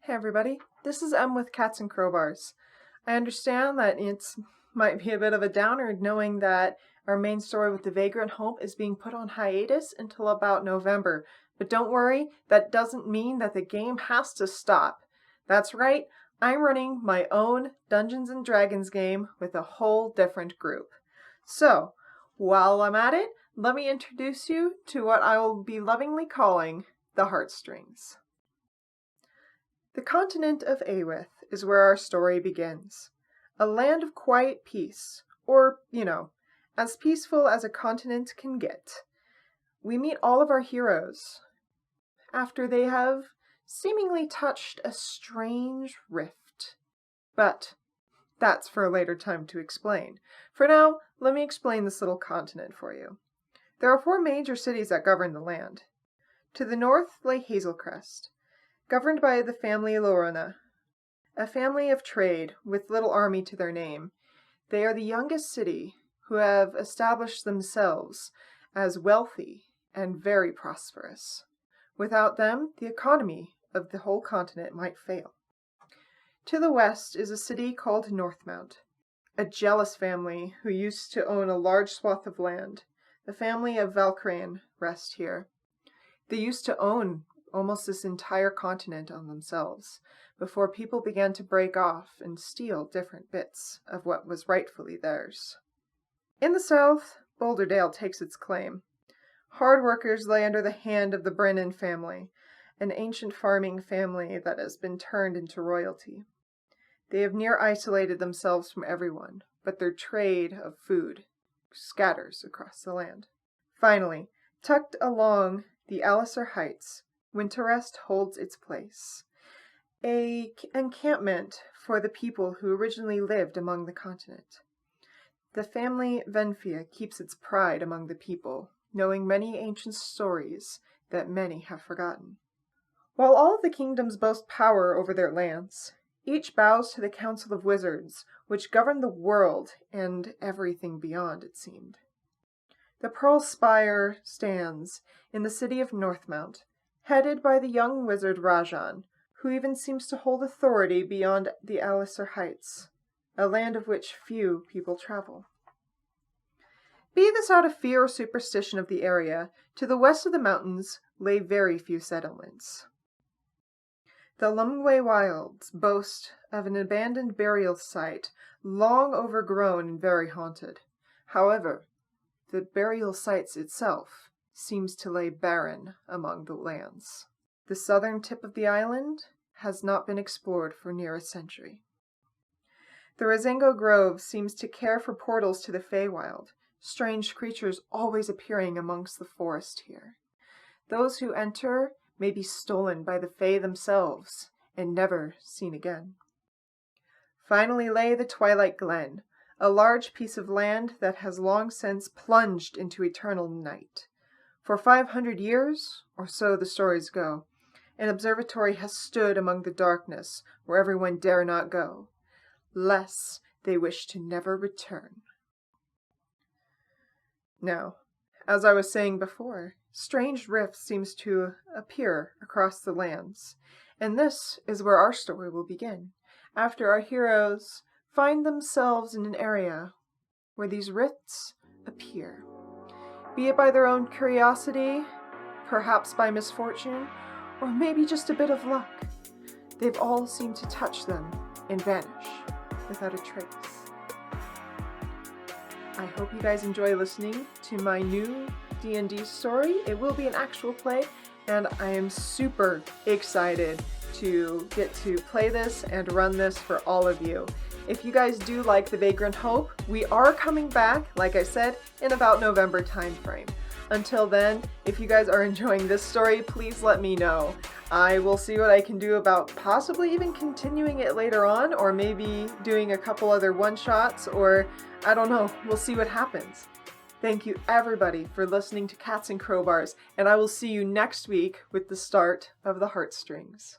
Hey everybody, this is Em with Cats and Crowbars. I understand that it might be a bit of a downer knowing that our main story with the Vagrant Hope is being put on hiatus until about November. But don't worry, that doesn't mean that the game has to stop. That's right, I'm running my own Dungeons & Dragons game with a whole different group. So, while I'm at it, let me introduce you to what I will be lovingly calling the Heartstrings. The continent of Awith is where our story begins. A land of quiet peace, or, as peaceful as a continent can get. We meet all of our heroes after they have seemingly touched a strange rift. But that's for a later time to explain. For now, let me explain this little continent for you. There are 4 major cities that govern the land. To the north lay Hazelcrest, governed by the family Lorona, a family of trade with little army to their name. They are the youngest city who have established themselves as wealthy and very prosperous. Without them, the economy of the whole continent might fail. To the west is a city called Northmount, a jealous family who used to own a large swath of land. The family of Valkyrian rest here. They used to own almost this entire continent on themselves, before people began to break off and steal different bits of what was rightfully theirs. In the south, Boulderdale takes its claim. Hard workers lay under the hand of the Brennan family, an ancient farming family that has been turned into royalty. They have near isolated themselves from everyone, but their trade of food scatters across the land. Finally, tucked along the Alisar Heights, Winterrest holds its place, an encampment for the people who originally lived among the continent. The family Venfia keeps its pride among the people, knowing many ancient stories that many have forgotten. While all of the kingdoms boast power over their lands, each bows to the Council of Wizards, which govern the world and everything beyond, it seemed. The Pearl Spire stands in the city of Northmount, headed by the young wizard Rajan, who even seems to hold authority beyond the Alisar Heights, a land of which few people travel. Be this out of fear or superstition of the area, to the west of the mountains lay very few settlements. The Lumway Wilds boast of an abandoned burial site, long overgrown and very haunted. However, the burial site itself seems to lay barren among the lands. The southern tip of the island has not been explored for near a century. The Rosengo Grove seems to care for portals to the Feywild, strange creatures always appearing amongst the forest here. Those who enter may be stolen by the Fey themselves and never seen again. Finally lay the Twilight Glen, a large piece of land that has long since plunged into eternal night. For 500 years, or so the stories go, an observatory has stood among the darkness where everyone dare not go, lest they wish to never return. Now, as I was saying before, strange rifts seems to appear across the lands, and this is where our story will begin, after our heroes find themselves in an area where these rifts appear. Be it by their own curiosity, perhaps by misfortune, or maybe just a bit of luck, they've all seemed to touch them and vanish without a trace. I hope you guys enjoy listening to my new D&D story. It will be an actual play, and I am super excited to get to play this and run this for all of you. If you guys do like The Vagrant Hope, we are coming back, like I said, in about November timeframe. Until then, if you guys are enjoying this story, please let me know. I will see what I can do about possibly even continuing it later on, or maybe doing a couple other one-shots, or I don't know, we'll see what happens. Thank you everybody for listening to Cats and Crowbars, and I will see you next week with the start of the Heartstrings.